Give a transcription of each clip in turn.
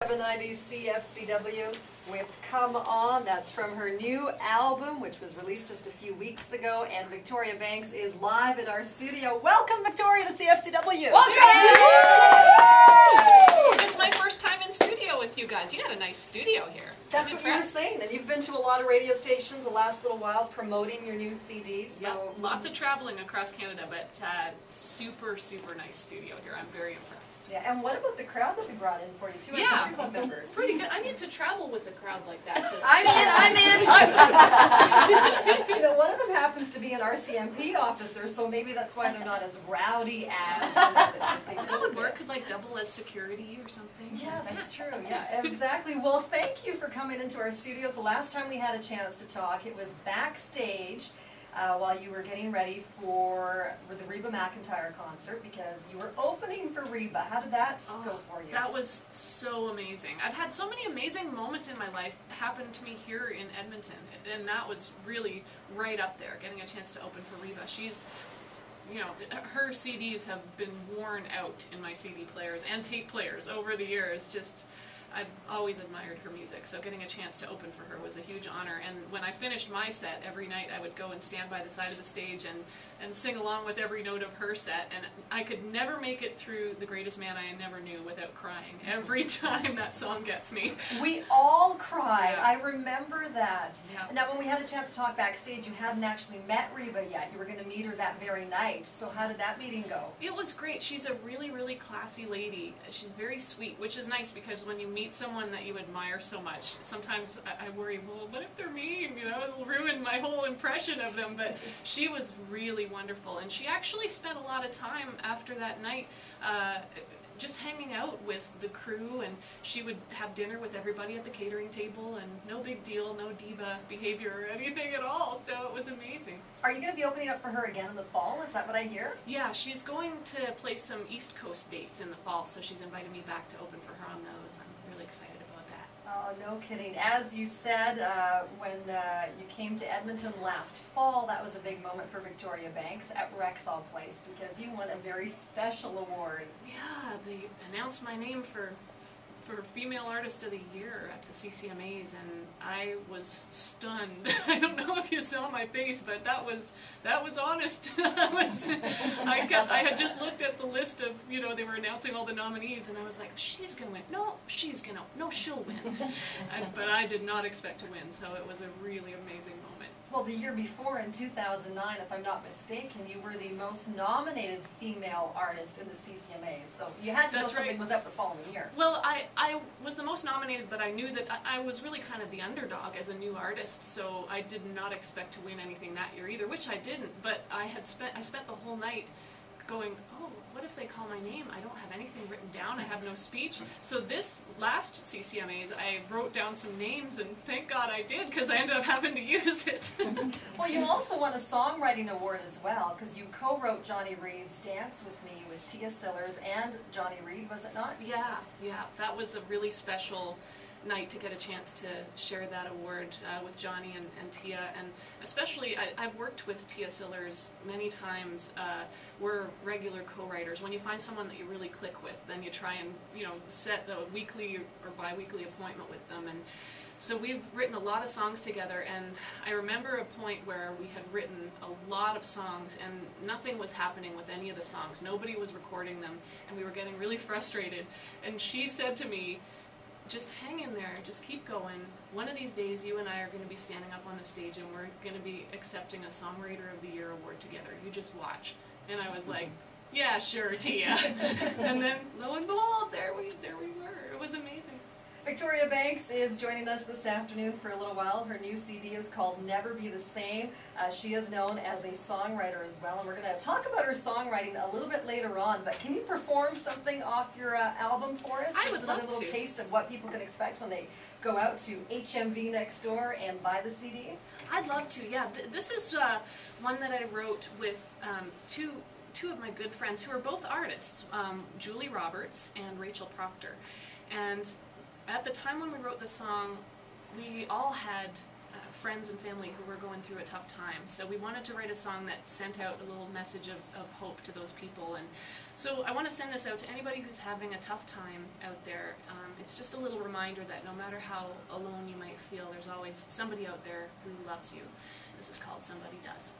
790 CFCW with Come On. That's from her new album, which was released just a few weeks ago. And Victoria Banks is live in our studio. Welcome, Victoria, to CFCW. Welcome! It's my first time in studio with you guys. You got a nice studio here. That's what you were saying. And you've been to a lot of radio stations the last little while promoting your new CD. So yep. Lots of traveling across Canada, but super, super nice studio here. I'm very impressed. Yeah, and what about the crowd that we brought in for you, too? Yeah, Country Club members. Pretty good. I need to travel with a crowd like that. So. I'm in. You know, one of them happens to be an RCMP officer, so maybe that's why they're not as rowdy as that would work. Could like double as security or something. Yeah, that's true. Yeah, exactly. Well, thank you for coming into our studios. The last time we had a chance to talk, it was backstage while you were getting ready for the Reba McEntire concert, because you were opening for Reba. How did that go for you? That was so amazing. I've had so many amazing moments in my life happen to me here in Edmonton, and that was really right up there, getting a chance to open for Reba. She's, you know, her CDs have been worn out in my CD players and tape players over the years. Just, I've always admired her music, so getting a chance to open for her was a huge honor. And when I finished my set, every night I would go and stand by the side of the stage and sing along with every note of her set. And I could never make it through The Greatest Man I Never Knew without crying every time that song gets me. We all cried. Yeah. I remember that. Yeah. Now, when we had a chance to talk backstage, you hadn't actually met Reba yet. You were going to meet her that very night. So how did that meeting go? It was great. She's a really, really classy lady. She's very sweet, which is nice, because when you meet someone that you admire so much, sometimes I worry, well, what if they're mean? You know, it'll ruin my whole impression of them. But she was really wonderful, and she actually spent a lot of time after that night just hanging out with the crew, and she would have dinner with everybody at the catering table, and no big deal, no diva behavior or anything at all, so it was amazing. Are you going to be opening up for her again in the fall? Is that what I hear? Yeah, she's going to play some East Coast dates in the fall, so she's invited me back to open for her on those. I'm really excited about that. Oh, no kidding. As you said, when you came to Edmonton last fall, that was a big moment for Victoria Banks at Rexall Place, because you won a very special award. Yeah, they announced my name for Female Artist of the Year at the CCMAs, and I was stunned. I don't know if you saw my face, but that was honest. I had just looked at the list of, you know, they were announcing all the nominees, and I was like, she's gonna win. No, she'll win. But I did not expect to win, so it was a really amazing moment. Well, the year before, in 2009, if I'm not mistaken, you were the most nominated female artist in the CCMAs. So you had to know something was up the following year. Well, I was the most nominated, but I knew that I was really kind of the underdog as a new artist, so I did not expect to win anything that year either, which I didn't. But I spent the whole night going, oh, what if they call my name? I don't have anything written down. I have no speech. So this last CCMAs, I wrote down some names, and thank God I did, because I ended up having to use it. Well, you also won a songwriting award as well, because you co-wrote Johnny Reed's Dance With Me with Tia Sillers and Johnny Reed, was it not? Yeah, yeah. That was a really special night to get a chance to share that award with Johnny and Tia, and especially I've worked with Tia Sillers many times. We're regular co-writers. When you find someone that you really click with, then you try and, you know, set a weekly or bi-weekly appointment with them. And so we've written a lot of songs together, and I remember a point where we had written a lot of songs and nothing was happening with any of the songs. Nobody was recording them, and we were getting really frustrated. And she said to me, just hang in there, just keep going. One of these days you and I are going to be standing up on the stage and we're going to be accepting a Songwriter of the Year award together. You just watch. And I was like, yeah, sure, Tia. And then lo and behold, there we were. It was amazing. Victoria Banks is joining us this afternoon for a little while. Her new CD is called Never Be the Same. She is known as a songwriter as well, and we're going to talk about her songwriting a little bit later on. But can you perform something off your album for us? I would love to. A little taste of what people can expect when they go out to HMV next door and buy the CD? I'd love to, yeah. This is one that I wrote with two of my good friends who are both artists, Julie Roberts and Rachel Proctor. And at the time when we wrote the song, we all had friends and family who were going through a tough time. So we wanted to write a song that sent out a little message of hope to those people. And so I want to send this out to anybody who's having a tough time out there. It's just a little reminder that no matter how alone you might feel, there's always somebody out there who loves you. This is called Somebody Does.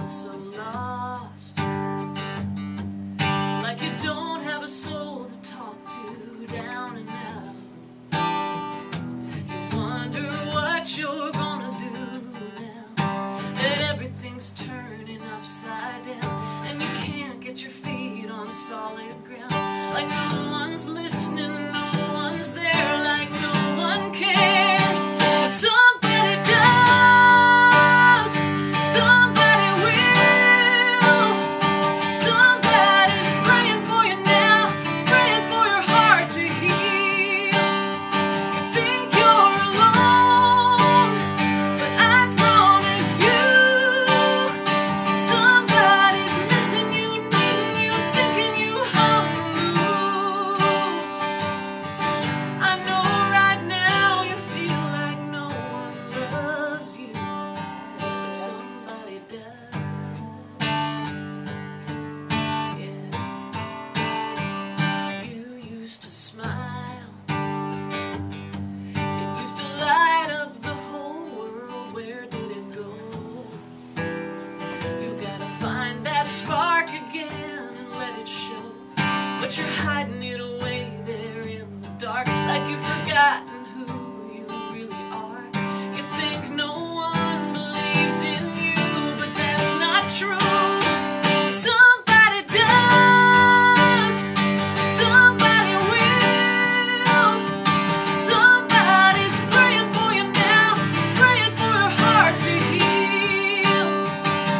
So lost, like you don't have a soul to talk to, down and out. You wonder what you're gonna do now that everything's turning upside down, and you can't get your feet on solid ground. Like no one's listening, no one's there, like no one cares, but somebody does. Somebody to smile, it used to light up the whole world. Where did it go? You gotta find that spark again and let it show, but you're hiding it away there in the dark, like you've forgotten who you really are. You think no one believes in you, but that's not true. Somebody does. Somebody will. Somebody's praying for you now, praying for your heart to heal.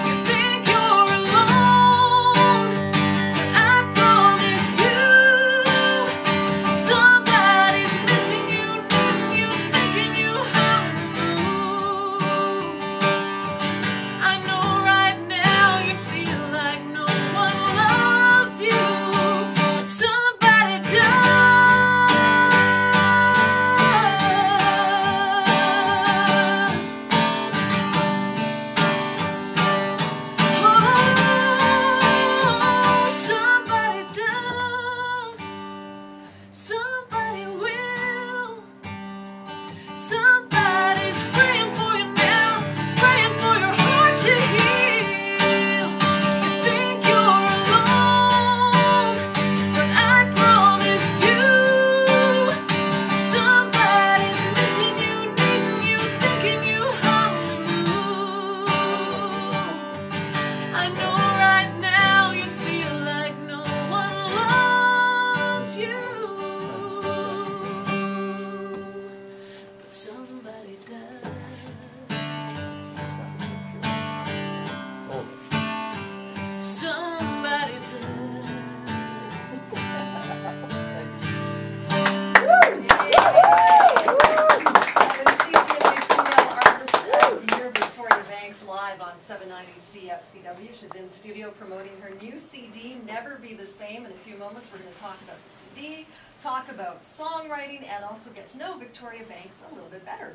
You think you're alone, but I promise you, somebody's missing you, needing you, thinking you on the move. I know right now you feel like no one loves you, but somebody does. Oh, somebody does. Somebody will. Somebody's praying for you now, praying for your heart to heal. You think you're alone, but I promise you, somebody's missing you, needing you, thinking you on the move. I know right now you feel like no one loves you, but somebody does. Somebody does. Victoria Banks live on 790 CFCW. She's in studio promoting her new CD, Never Be the Same. In a few moments we're going to talk about the CD, talk about songwriting, and also get to know Victoria Banks a little bit better.